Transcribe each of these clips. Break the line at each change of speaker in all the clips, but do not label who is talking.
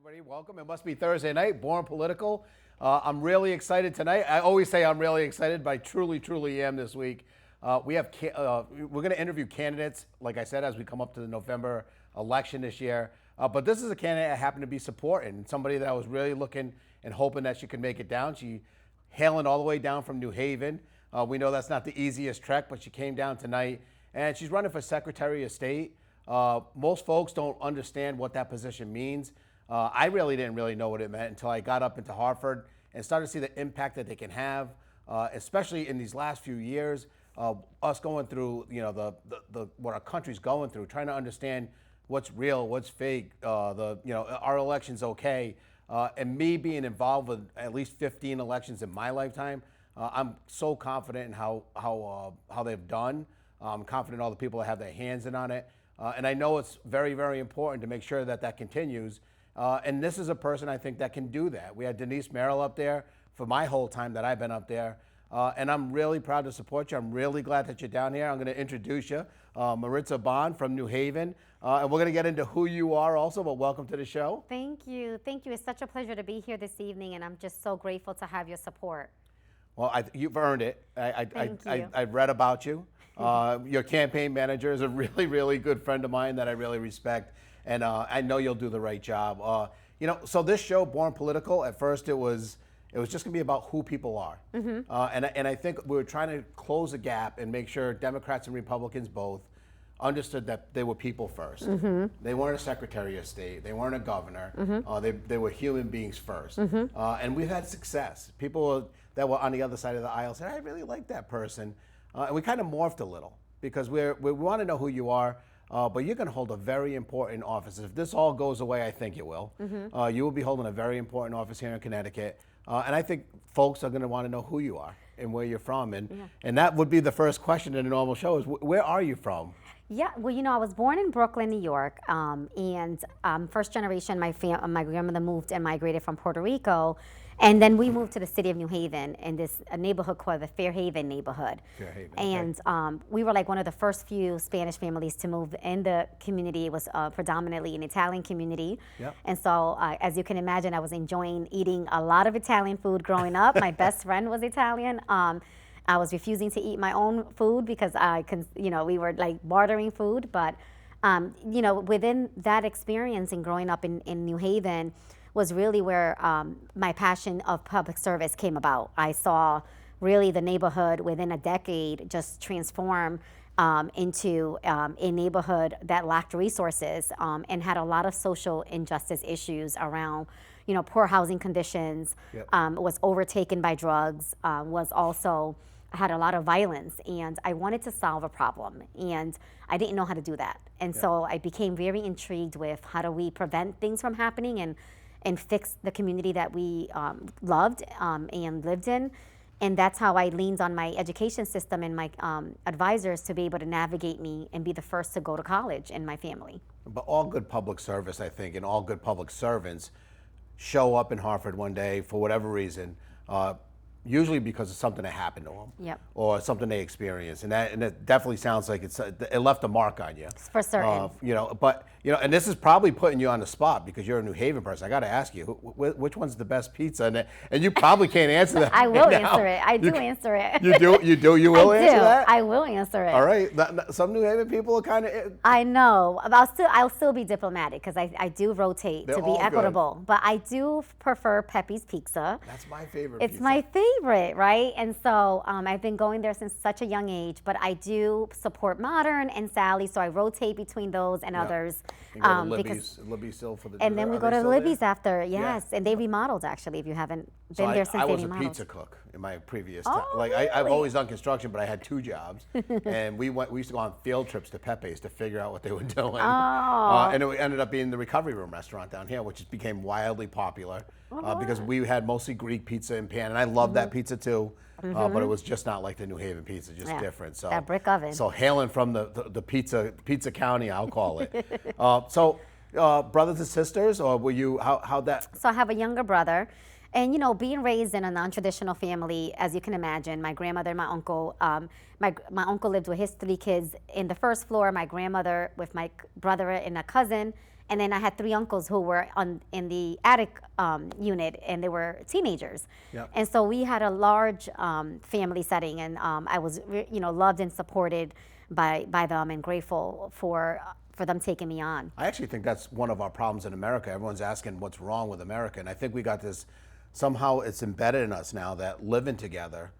everybody. Welcome. It must be Thursday night, Born Political. I'm really excited tonight. I always say I'm really excited, but I truly am this week. We're going to interview candidates, like I said, as we come up to the November election this year. But this is a candidate I happen to be supporting, somebody that I was really looking and hoping that she could make it down. She hailing all the way down from New Haven. We know that's not the easiest trek, but she came down tonight, and she's running for Secretary of State. Most folks don't understand what that position means. I really didn't know what it meant until I got up into Hartford and started to see the impact that they can have, especially in these last few years. Us going through, what our country's going through, trying to understand what's real, what's fake. Our election's okay, and me being involved with at least 15 elections in my lifetime, I'm so confident in how they've done. I'm confident in all the people that have their hands in on it. And I know it's very important to make sure that continues. And this is a person I think that can do that. We had Denise Merrill up there for my whole time that I've been up there. And I'm really proud to support you. I'm really glad that you're down here. I'm going to introduce you, Maritza from New Haven. And we're going to get into who you are also, but welcome to the show.
Thank you. It's such a pleasure to be here this evening, and I'm just so grateful to have your support.
Well, you've earned it.
Thank you.
I've read about you. Your campaign manager is a really good friend of mine that I really respect, and I know you'll do the right job. So this show, Born Political, at first it was just gonna be about who people are, and I think we were trying to close a gap and make sure Democrats and Republicans both understood that they were people first. They weren't a Secretary of State. They weren't a governor. They were human beings first, and we've had success. People that were on the other side of the aisle said, "I really like that person." And we kind of morphed a little because we want to know who you are, but you're going to hold a very important office. If this all goes away, I think it will. You will be holding a very important office here in Connecticut. And I think folks are going to want to know who you are and where you're from. And that would be the first question in a normal show is, where are you from?
Yeah, well, I was born in Brooklyn, New York, and first generation, my grandmother moved and migrated from Puerto Rico, and then we moved to the city of New Haven in this neighborhood called the Fairhaven neighborhood. And we were like one of the first few Spanish families to move in the community. It was predominantly an Italian community. And so, as you can imagine, I was enjoying eating a lot of Italian food growing up. My best friend was Italian. I was refusing to eat my own food because we were like bartering food. But, within that experience and growing up in New Haven was really where my passion of public service came about. I saw really the neighborhood within a decade just transform into a neighborhood that lacked resources and had a lot of social injustice issues around poor housing conditions, was overtaken by drugs, was also had a lot of violence, and I wanted to solve a problem, and I didn't know how to do that. And so I became very intrigued with how do we prevent things from happening and fix the community that we loved and lived in. And that's how I leaned on my education system and my advisors to be able to navigate me and be the first to go to college in my family.
But all good public service, I think, and all good public servants show up in Hartford one day for whatever reason, usually because of something that happened to them, or something they experienced, and it definitely sounds like it left a mark on you.
For certain.
And this is probably putting you on the spot because you're a New Haven person. I got to ask you, which one's the best pizza? And you probably can't answer that.
I will answer it. I do answer it.
You do. You will answer that.
I will answer it.
All right. Some New Haven people are kind of.
I know. I'll still be diplomatic because I do rotate to be equitable. Good. But I do prefer Pepe's Pizza.
That's my favorite.
It's my favorite, right? And so I've been going there since such a young age. But I do support Modern and Sally, so I rotate between those and others.
You go to Libby's still for the
and then we go to Libby's after, and they remodeled actually. If you haven't been there since they remodeled.
I was a pizza cook in my previous time. Like I've always done construction, but I had 2 jobs, and we used to go on field trips to Pepe's to figure out what they were doing. And it ended up being the Recovery Room restaurant down here, which became wildly popular because we had mostly Greek pizza and pan, and I loved that pizza too. But it was just not like the New Haven pizza, just different. So
that brick oven.
So hailing from the pizza county, I'll call it. So brothers and sisters, or were you how that?
So I have a younger brother, and being raised in a non-traditional family, as you can imagine, my grandmother and my uncle. My uncle lived with his 3 kids in the first floor. My grandmother with my brother and a cousin And then I had 3 uncles who were in the attic unit, and they were teenagers.
Yep.
And so we had a large family setting, and I was, loved and supported by them, and grateful for them taking me on.
I actually think that's one of our problems in America. Everyone's asking what's wrong with America, and I think we got this, somehow it's embedded in us now that living together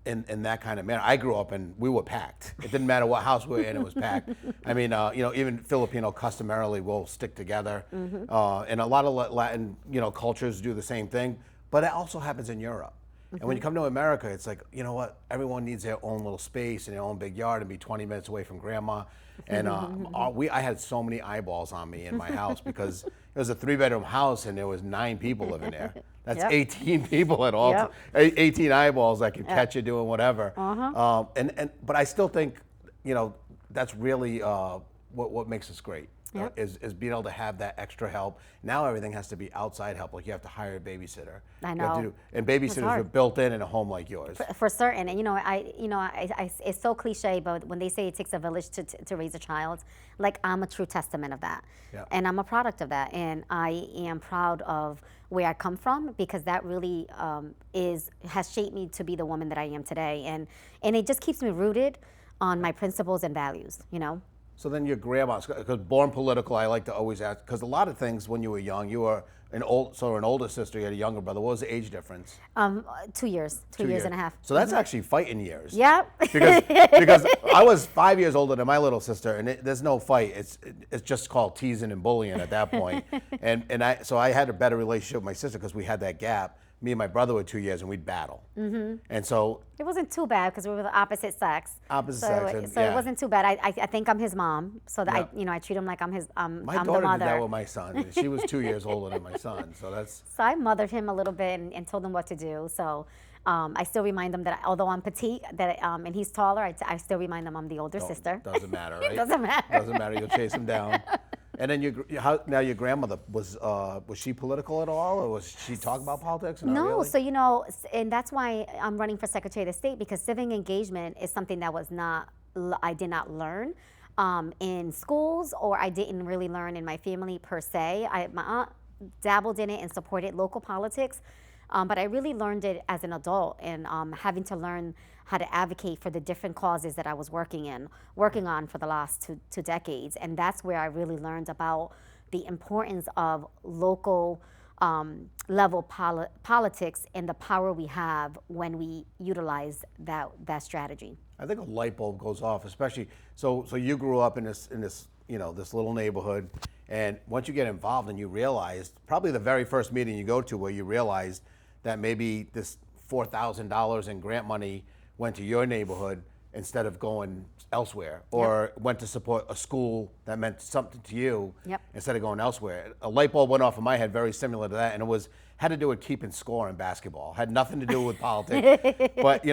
in that kind of manner. I grew up and we were packed. It didn't matter what house we were in, it was packed. I mean, even Filipino customarily will stick together. And a lot of Latin, cultures do the same thing, but it also happens in Europe. And when you come to America, it's like, you know what? Everyone needs their own little space and their own big yard and be 20 minutes away from grandma. And I had so many eyeballs on me in my house because it was a 3-bedroom house and there was 9 people living there. That's 18 people at all, 18 eyeballs that can catch you doing whatever. But I still think, that's really what makes us great. Is being able to have that extra help. Now everything has to be outside help. Like you have to hire a babysitter.
I know.
And babysitters are built in a home like yours.
For certain, and it's so cliche, but when they say it takes a village to raise a child, like I'm a true testament of that, and I'm a product of that, and I am proud of where I come from because that really has shaped me to be the woman that I am today, and it just keeps me rooted on my principles and values.
So then your grandma, because born political, I like to always ask, because a lot of things when you were young, you were an older sister, you had a younger brother. What was the age difference?
2 years, 2 years and a half.
So that's actually fighting years.
Yep.
Because I was 5 years older than my little sister, and there's no fight. It's just called teasing and bullying at that point. So I had a better relationship with my sister because we had that gap. Me and my brother were 2 years, and we'd battle. And so
it wasn't too bad because we were the opposite sex. So it wasn't too bad. I think I'm his mom, so that I treat him like I'm his.
My
I'm
daughter
the mother.
did that with my son. She was 2 years older than my son, so that's.
So I mothered him a little bit and told him what to do. So I still remind him that although I'm petite, and he's taller, I still remind him I'm the older sister.
Doesn't matter, right?
Doesn't matter.
Doesn't matter. You'll chase him down. And then your grandmother was she political at all, or was she talking about politics?
No,
really?
So and that's why I'm running for Secretary of State because civic engagement is something that I did not learn in schools, or I didn't really learn in my family per se. My aunt dabbled in it and supported local politics, but I really learned it as an adult and having to learn how to advocate for the different causes that I was working on for the last two decades. And that's where I really learned about the importance of local level politics and the power we have when we utilize that strategy.
I think a light bulb goes off, especially, so you grew up in this this little neighborhood, and once you get involved and you realized, probably the very first meeting you go to where you realized that maybe this $4,000 in grant money went to your neighborhood instead of going elsewhere, or went to support a school that meant something to you instead of going elsewhere. A light bulb went off in my head very similar to that, and it had to do with keeping score in basketball. Had nothing to do with politics. But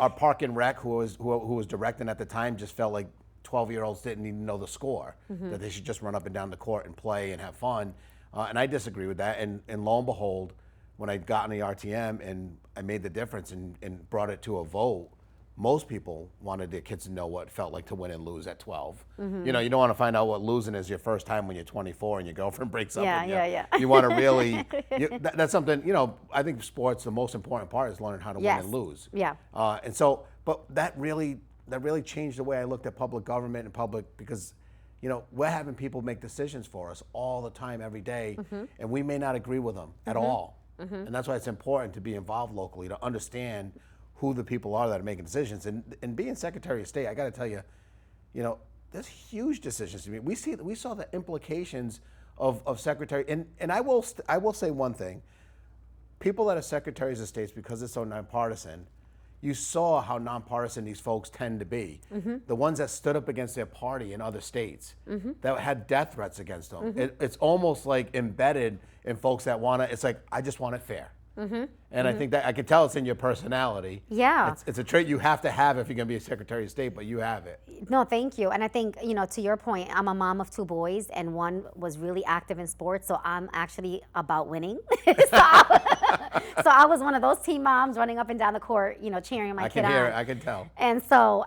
our Park and Rec, who was directing at the time, just felt like 12-year-olds didn't even know the score, that they should just run up and down the court and play and have fun. And I disagree with that. And lo and behold, when I got in the RTM and I made the difference and brought it to a vote, most people wanted their kids to know what it felt like to win and lose at 12. You don't want to find out what losing is your first time when you're 24 and your girlfriend breaks up with you. You want to really, that's something, I think sports, the most important part is learning how to win and lose. But that really changed the way I looked at public government and public, because we're having people make decisions for us all the time, every day, and we may not agree with them at all. And that's why it's important to be involved locally, to understand who the people are that are making decisions. And being Secretary of State, I got to tell you, there's huge decisions to be. We saw the implications of Secretary, and I will say one thing: people that are Secretaries of States, because it's so nonpartisan, you saw how nonpartisan these folks tend to be. The ones that stood up against their party in other states, that had death threats against them. It's almost like embedded in folks that it's like, I just want it fair. And I think that I can tell it's in your personality.
Yeah.
It's a trait you have to have if you're going to be a Secretary of State, but you have it.
No, thank you. And I think, to your point, I'm a mom of 2 boys, and one was really active in sports, so I'm actually about winning. So I was one of those team moms running up and down the court, cheering my kid on.
I can hear it. I can tell.
And so,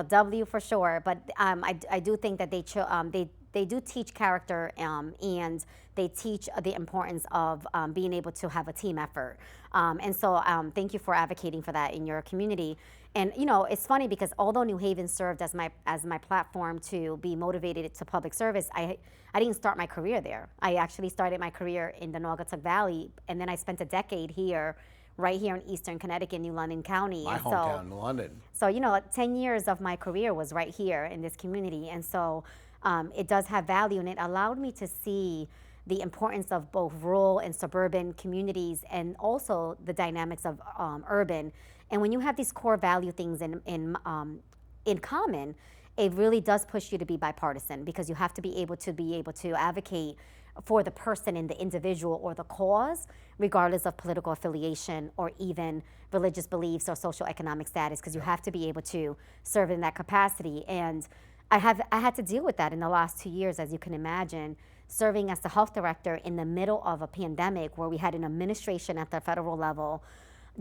W for sure. But I do think that they do teach character, and they teach the importance of being able to have a team effort. And so thank you for advocating for that in your community. And you know, it's funny because although New Haven served as my platform to be motivated to public service, I didn't start my career there. I actually started my career in the Naugatuck Valley, and then I spent a decade here, right here in Eastern Connecticut, New London County.
My
And
hometown, London.
so, you know, 10 years of my career was right here in this community. And so it does have value, and it allowed me to see the importance of both rural and suburban communities, and also the dynamics of urban. And when you have these core value things in common, it really does push you to be bipartisan, because you have to be able to advocate for the person and the individual or the cause, regardless of political affiliation or even religious beliefs or social economic status, because you have to be able to serve in that capacity. And I had to deal with that in the last 2 years, as you can imagine, serving as the health director in the middle of a pandemic where we had an administration at the federal level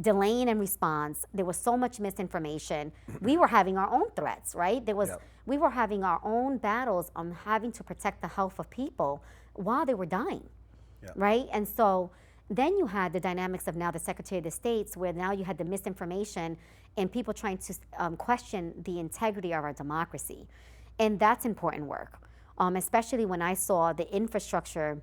delaying in response. There was so much misinformation. We were having our own threats, right? We were having our own battles on having to protect the health of people while they were dying, right? And so then you had the dynamics of now the Secretary of the States, where now you had the misinformation and people trying to question the integrity of our democracy. And that's important work, especially when I saw the infrastructure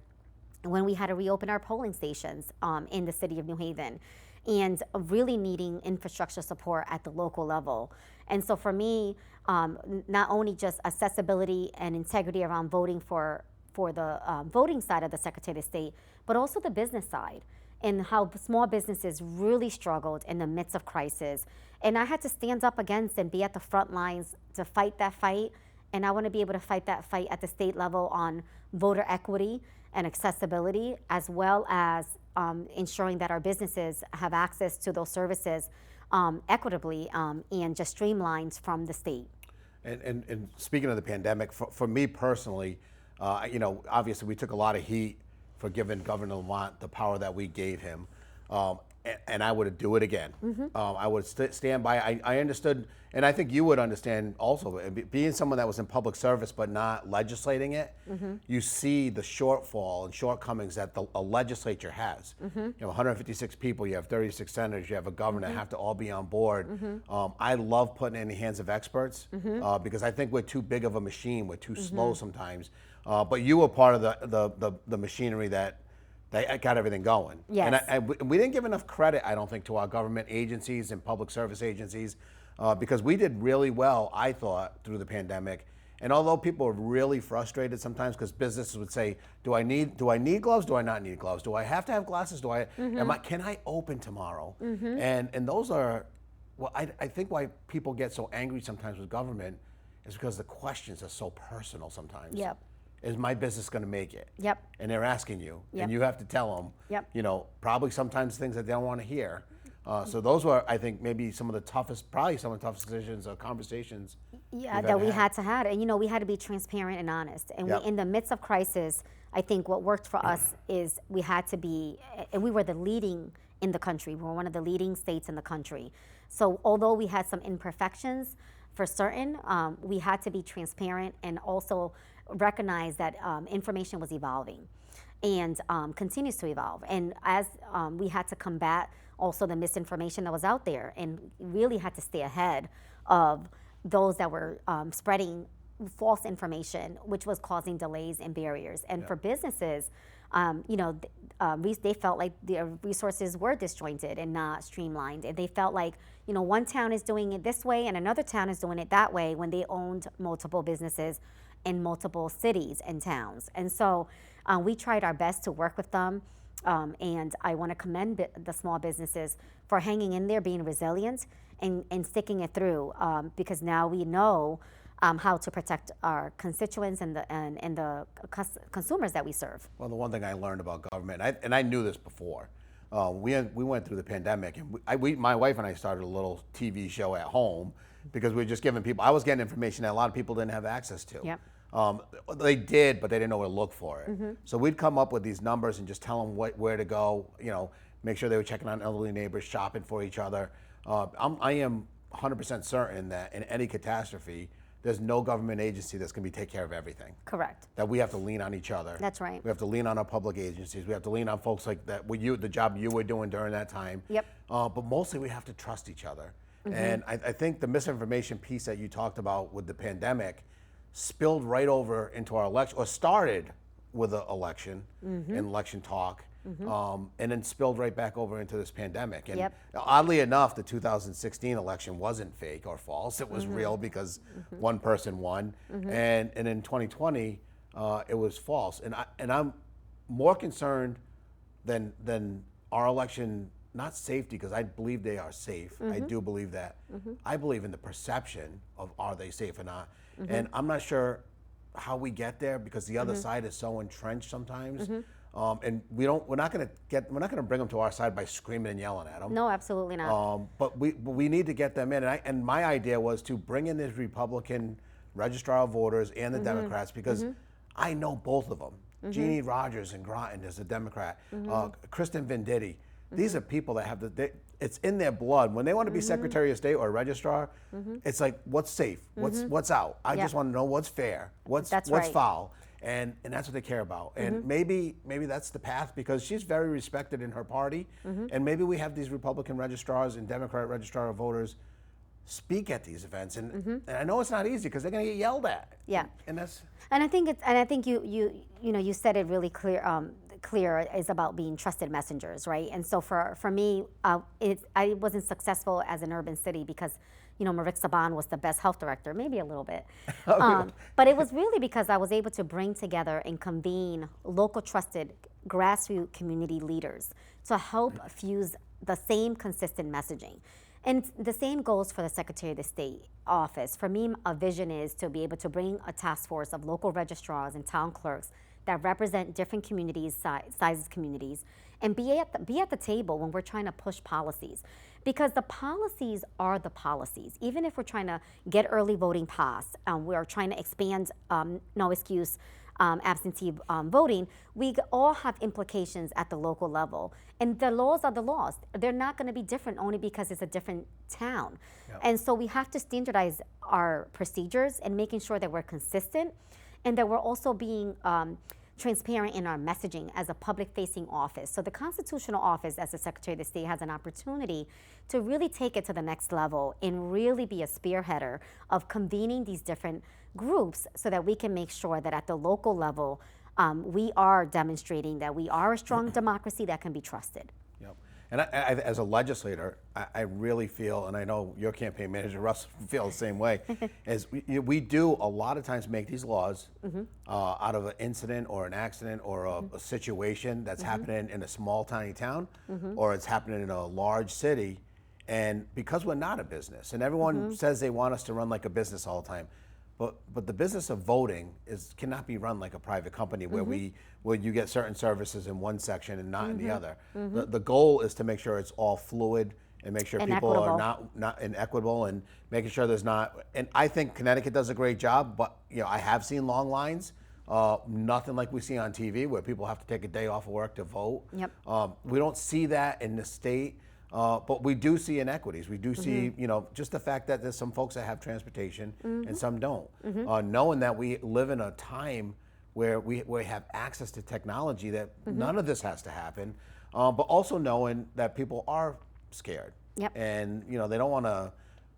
when we had to reopen our polling stations in the city of New Haven, and really needing infrastructure support at the local level. And so for me, not only just accessibility and integrity around voting for the voting side of the Secretary of State, but also the business side, and how small businesses really struggled in the midst of crisis. And I had to stand up against and be at the front lines to fight that fight. And I want to be able to fight that fight at the state level on voter equity and accessibility, as well as ensuring that our businesses have access to those services equitably and just streamlined from the state.
And speaking of the pandemic, for me personally, you know, obviously we took a lot of heat for giving Governor Lamont the power that we gave him, and I would do it again. I would stand by. I understood, and I think you would understand also, being someone that was in public service but not legislating it, you see the shortfall and shortcomings that a legislature has. You know, 156 people, you have 36 senators, you have a governor that have to all be on board. I love putting it in the hands of experts because I think we're too big of a machine, we're too slow sometimes. But you were part of the machinery that got everything going.
Yes.
And we didn't give enough credit, I don't think, to our government agencies and public service agencies because we did really well, I thought, through the pandemic. And although people were really frustrated sometimes because businesses would say, do I need gloves? Do I not need gloves? Do I have to have glasses? Can I open tomorrow? And those are, well, I think why people get so angry sometimes with government is because the questions are so personal sometimes.
Yep.
Is my business going to make it?
Yep.
And they're asking you,
Yep.
and you have to tell them,
Yep.
you know, probably sometimes things that they don't want to hear. So those were, I think, maybe some of the toughest decisions or conversations.
Yeah, that we had to have. And, you know, we had to be transparent and honest. And
Yep.
we, in the midst of crisis, I think what worked for us is we had to be, and we were the leading in the country. We were one of the leading states in the country. So although we had some imperfections for certain, we had to be transparent and also recognize that information was evolving and continues to evolve. And as we had to combat also the misinformation that was out there, and really had to stay ahead of those that were spreading false information, which was causing delays and barriers. And for businesses, you know, they felt like their resources were disjointed and not streamlined. And they felt like, you know, one town is doing it this way and another town is doing it that way when they owned multiple businesses in multiple cities and towns. And so we tried our best to work with them. And I want to commend the small businesses for hanging in there, being resilient, and sticking it through, because now we know how to protect our constituents and the consumers that we serve.
Well, the one thing I learned about government, and I knew this before, we went through the pandemic, and my wife and I started a little TV show at home because we were just giving people, I was getting information that a lot of people didn't have access to.
Yep.
They did, but they didn't know where to look for it. So we'd come up with these numbers and just tell them where to go, you know, make sure they were checking on elderly neighbors, shopping for each other. I am 100% certain that in any catastrophe, there's no government agency that's going to take care of everything.
Correct.
That we have to lean on each other.
That's right.
We have to lean on our public agencies. We have to lean on folks like that. The job you were doing during that time.
Yep.
But mostly we have to trust each other. And I think the misinformation piece that you talked about with the pandemic spilled right over into our election, or started with the election and election talk, and then spilled right back over into this pandemic. And oddly enough, the 2016 election wasn't fake or false. It was real because one person won. And in 2020, it was false. And I'm more concerned than our election, not safety, because I believe they are safe. I do believe that. I believe in the perception of are they safe or not. And I'm not sure how we get there, because the other side is so entrenched sometimes. And we're not going to bring them to our side by screaming and yelling at them.
No, absolutely not.
But we need to get them in. And my idea was to bring in this Republican registrar of voters and the Democrats, because I know both of them. Jeannie Rogers in Groton is a Democrat. Kristen Venditti. These are people that have it's in their blood. When they want to be Secretary of State or registrar, it's like, what's safe? What's out? I just want to know what's fair, what's
right.
foul. And that's what they care about. And maybe that's the path, because she's very respected in her party. And maybe we have these Republican registrars and Democrat registrar of voters speak at these events. And I know it's not easy, because they're going to get yelled at.
Yeah.
And that's.
And I think you said it really clear is about being trusted messengers, right? And so for me, I wasn't successful as an urban city because, Maritza was the best health director, maybe a little bit. But it was really because I was able to bring together and convene local trusted grassroots community leaders to help fuse the same consistent messaging. And the same goes for the Secretary of the State office. For me, a vision is to be able to bring a task force of local registrars and town clerks that represent different communities, sizes communities, and be at the table when we're trying to push policies. Because the policies are the policies. Even if we're trying to get early voting passed, we're trying to expand no excuse absentee voting, we all have implications at the local level. And the laws are the laws. They're not going to be different only because it's a different town. Yep. And so we have to standardize our procedures and making sure that we're consistent, and that we're also being transparent in our messaging as a public-facing office. So the constitutional office as the Secretary of the State has an opportunity to really take it to the next level and really be a spearheader of convening these different groups so that we can make sure that at the local level, we are demonstrating that we are a strong democracy that can be trusted.
Yep. And I, as a legislator, I really feel, and I know your campaign manager, Russ, feels the same way, is we do a lot of times make these laws out of an incident or an accident or a situation that's happening in a small, tiny town, or it's happening in a large city. And because we're not a business, and everyone says they want us to run like a business all the time, but the business of voting cannot be run like a private company where you get certain services in one section and not in the other. The goal is to make sure it's all fluid and make sure
and
people
equitable.
are not inequitable, and making sure there's not. And I think Connecticut does a great job, but I have seen long lines. Nothing like we see on TV where people have to take a day off of work to vote. Yep. We don't see that in the state. But we do see inequities. We do see, just the fact that there's some folks that have transportation and some don't. Knowing that we live in a time where we have access to technology, that none of this has to happen, but also knowing that people are scared.
Yep.
And, they don't want to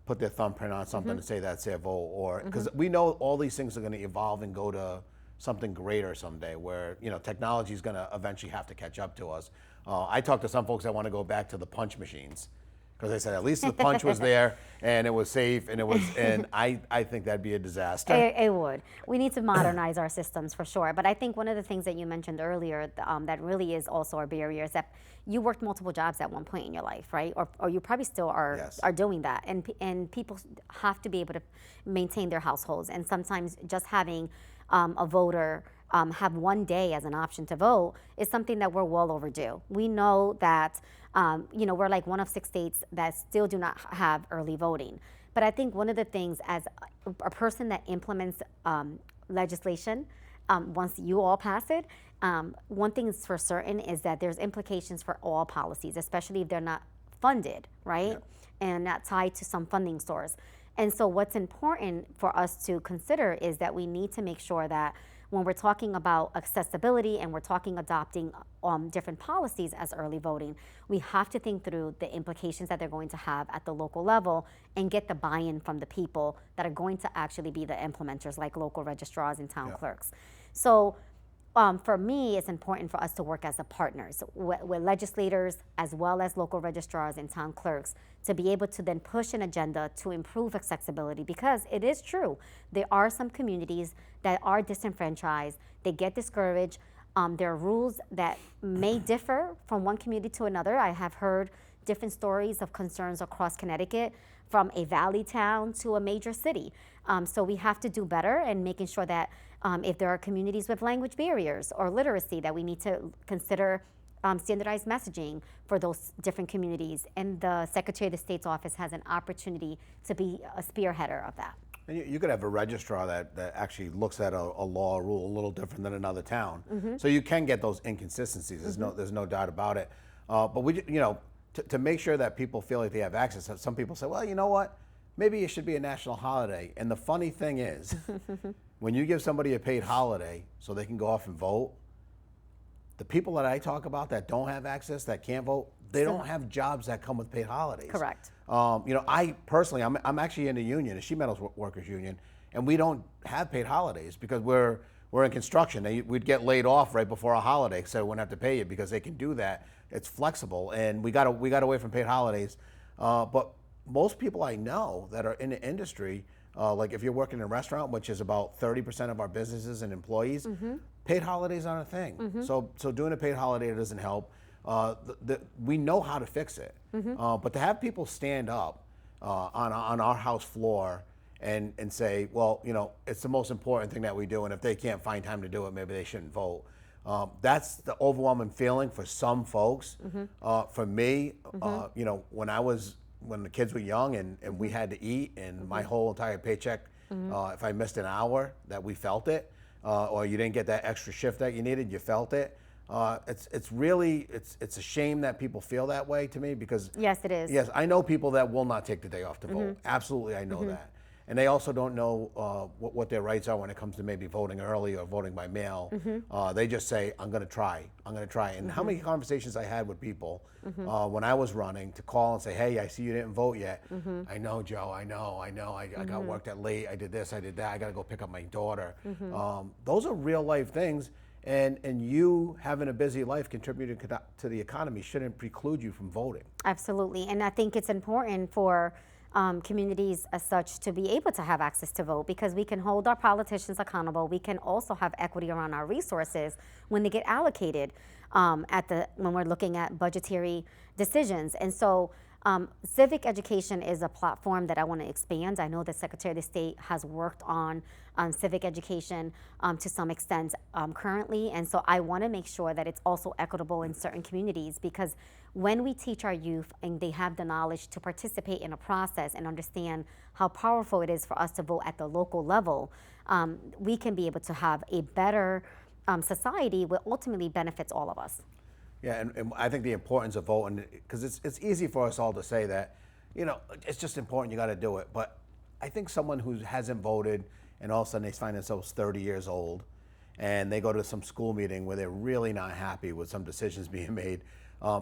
put their thumbprint on something and say that's their vote, or because we know all these things are going to evolve and go to something greater someday, where technology is going to eventually have to catch up to us. I talked to some folks that want to go back to the punch machines, because they said at least the punch was there and it was safe, and I think that'd be a disaster.
It would. We need to modernize our systems for sure. But I think one of the things that you mentioned earlier that really is also our barrier is that you worked multiple jobs at one point in your life, right? Or you probably still are doing that. And people have to be able to maintain their households. And sometimes just having a voter have one day as an option to vote is something that we're well overdue. We know that we're like one of 6 states that still do not have early voting. But I think one of the things, as a person that implements legislation, once you all pass it, one thing is for certain is that there's implications for all policies, especially if they're not funded, right? Yeah. And not tied to some funding source. And so what's important for us to consider is that we need to make sure that when we're talking about accessibility and we're talking adopting different policies as early voting, we have to think through the implications that they're going to have at the local level and get the buy-in from the people that are going to actually be the implementers, like local registrars and town clerks. So for me, it's important for us to work as a partners with legislators as well as local registrars and town clerks to be able to then push an agenda to improve accessibility, because it is true. There are some communities that are disenfranchised, they get discouraged. There are rules that may differ from one community to another. I have heard different stories of concerns across Connecticut, from a valley town to a major city. So we have to do better in making sure that if there are communities with language barriers or literacy, that we need to consider standardized messaging for those different communities. And the Secretary of the State's office has an opportunity to be a spearheader of that.
And you could have a registrar that actually looks at a law or rule a little different than another town. So you can get those inconsistencies. There's no doubt about it. But we, to make sure that people feel like they have access, some people say, well, you know what? Maybe it should be a national holiday. And the funny thing is, when you give somebody a paid holiday so they can go off and vote, the people that I talk about that don't have access, that can't vote, they don't have jobs that come with paid holidays.
Correct.
I personally, I'm actually in the union, the sheet metals workers union, and we don't have paid holidays because we're in construction. We'd get laid off right before a holiday, so we wouldn't have to pay you because they can do that. It's flexible, and we got away from paid holidays. But most people I know that are in the industry, like if you're working in a restaurant, which is about 30% of our businesses and employees, paid holidays aren't a thing. So doing a paid holiday doesn't help. We know how to fix it, but to have people stand up on our house floor and say, well, it's the most important thing that we do, and if they can't find time to do it, maybe they shouldn't vote. That's the overwhelming feeling for some folks. For me, when the kids were young and we had to eat, and my whole entire paycheck, if I missed an hour, that we felt it, or you didn't get that extra shift that you needed, you felt it. It's really a shame that people feel that way to me, because
yes, it is.
Yes, I know people that will not take the day off to vote. Absolutely, I know that. And they also don't know what their rights are when it comes to maybe voting early or voting by mail. They just say, I'm going to try. And how many conversations I had with people when I was running to call and say, hey, I see you didn't vote yet. I know, Joe, I know. I got worked at late. I did this, I did that. I got to go pick up my daughter. Those are real life things. And you having a busy life contributing to the economy shouldn't preclude you from voting.
Absolutely. And I think it's important for communities as such to be able to have access to vote, because we can hold our politicians accountable. We can also have equity around our resources when they get allocated when we're looking at budgetary decisions. And so civic education is a platform that I want to expand. I know the Secretary of the State has worked on civic education to some extent currently, and so I want to make sure that it's also equitable in certain communities, because when we teach our youth and they have the knowledge to participate in a process and understand how powerful it is for us to vote at the local level, we can be able to have a better society that ultimately benefits all of us.
Yeah, and I think the importance of voting, because it's easy for us all to say that, it's just important, you got to do it. But I think someone who hasn't voted and all of a sudden they find themselves 30 years old and they go to some school meeting where they're really not happy with some decisions being made,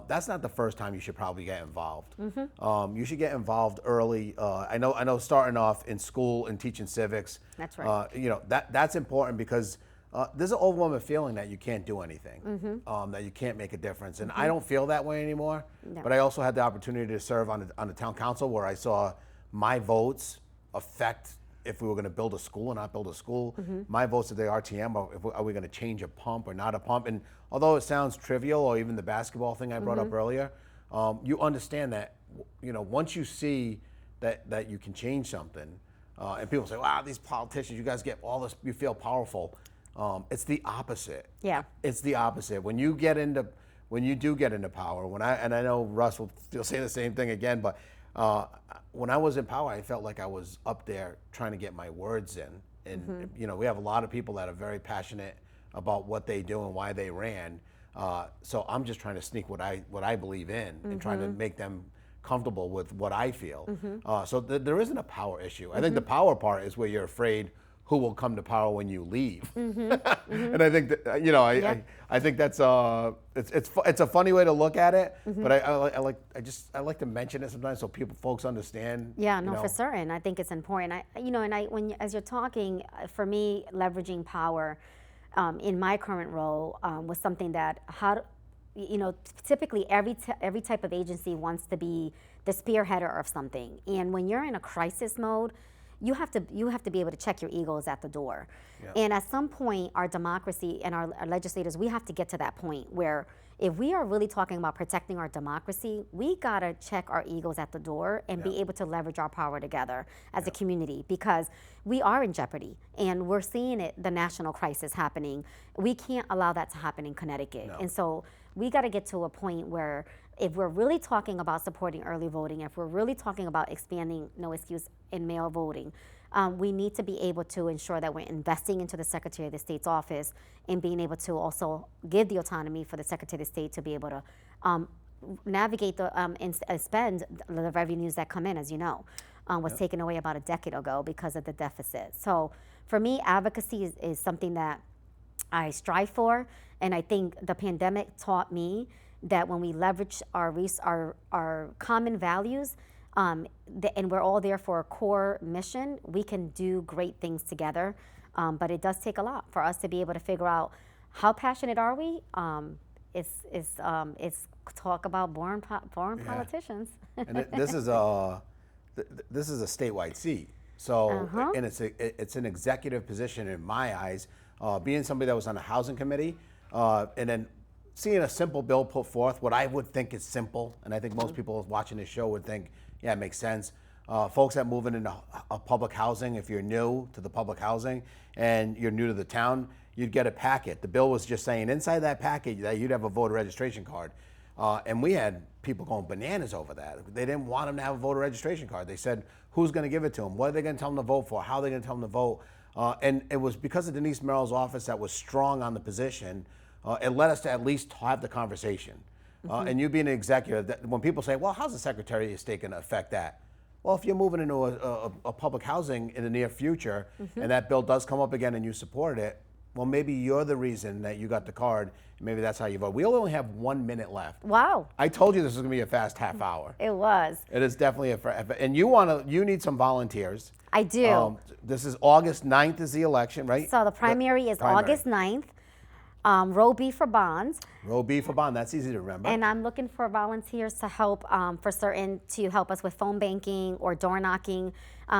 that's not the first time you should probably get involved. You should get involved early. I know starting off in school and teaching civics.
That's right.
That's important, because there's an overwhelming feeling that you can't do anything, that you can't make a difference. And I don't feel that way anymore. No. But I also had the opportunity to serve on the town council, where I saw my votes affect if we were going to build a school or not build a school. My votes at the RTM, are we going to change a pump or not a pump? And although it sounds trivial, or even the basketball thing I brought up earlier, you understand that, once you see that you can change something, and people say, wow, these politicians, you guys get all this, you feel powerful. It's the opposite.
Yeah.
It's the opposite. When you do get into power, and I know Russ will say the same thing again, but when I was in power, I felt like I was up there trying to get my words in. And we have a lot of people that are very passionate about what they do and why they ran. So I'm just trying to sneak what I believe in and trying to make them comfortable with what I feel. So there isn't a power issue. I think the power part is where you're afraid who will come to power when you leave. And I think that, you know, I think that's it's a funny way to look at it, but I like to mention it sometimes so folks understand.
Yeah, no, for certain. I think it's important. As you're talking, for me, leveraging power in my current role was something that typically every type of agency wants to be the spearheader of something, and when you're in a crisis mode, you have to be able to check your egos at the door. And at some point, our democracy and our legislators, we have to get to that point where if we are really talking about protecting our democracy, we gotta check our egos at the door and be able to leverage our power together as a community, because we are in jeopardy and we're seeing the national crisis happening. We can't allow that to happen in Connecticut. And so we gotta get to a point where if we're really talking about supporting early voting, if we're really talking about expanding no excuse in mail voting, we need to be able to ensure that we're investing into the Secretary of the State's office and being able to also give the autonomy for the Secretary of the State to be able to navigate and spend the revenues that come in, as you know, was taken away about a decade ago because of the deficit. So for me, advocacy is something that I strive for, and I think the pandemic taught me that when we leverage our common values, and we're all there for a core mission, we can do great things together. But it does take a lot for us to be able to figure out how passionate are we. It's talk about boring politicians.
And this is a statewide seat, so and it's an executive position in my eyes. Being somebody that was on the housing committee, and then seeing a simple bill put forth, what I would think is simple, and I think most people watching this show would think, yeah, it makes sense. Folks that move into public housing, if you're new to the public housing and you're new to the town, you'd get a packet. The bill was just saying inside that packet that you'd have a voter registration card. And we had people going bananas over that. They didn't want them to have a voter registration card. They said, who's going to give it to them? What are they going to tell them to vote for? How are they going to tell them to vote? And it was because of Denise Merrill's office that was strong on the position. It led us to at least have the conversation. And you being an executive, when people say, well, how's the Secretary of State going to affect that? Well, if you're moving into a public housing in the near future, and that bill does come up again and you support it, well, maybe you're the reason that you got the card, and maybe that's how you vote. We only have 1 minute left.
Wow.
I told you this was going to be a fast half hour.
It was.
It is definitely and you need some volunteers.
I do.
This is August 9th is the election, right?
So the primary is August 9th. Row B for bonds.
Row B for bond, that's easy to remember.
And I'm looking for volunteers to help to help us with phone banking or door knocking,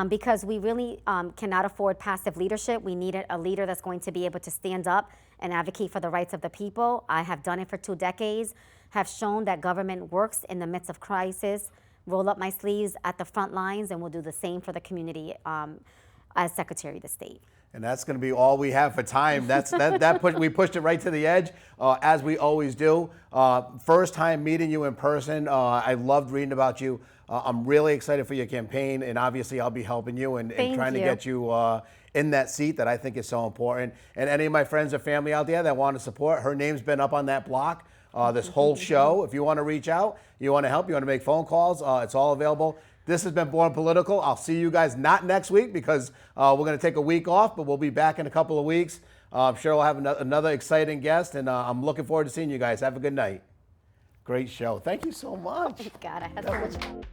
because we really cannot afford passive leadership. We need a leader that's going to be able to stand up and advocate for the rights of the people. I have done it for 2 decades, have shown that government works in the midst of crisis, roll up my sleeves at the front lines, and we'll do the same for the community as Secretary of the State.
And that's going to be all we have for time. We pushed it right to the edge, as we always do. First time meeting you in person. I loved reading about you. I'm really excited for your campaign, and obviously I'll be helping you and trying to get you in that seat that I think is so important. And any of my friends or family out there that want to support, her name's been up on that block this whole show. If you want to reach out, you want to help, you want to make phone calls, it's all available. This has been Born Political. I'll see you guys not next week because we're going to take a week off, but we'll be back in a couple of weeks. I'm sure we'll have another exciting guest, and I'm looking forward to seeing you guys. Have a good night. Great show. Thank you so much.
God, I had so much fun.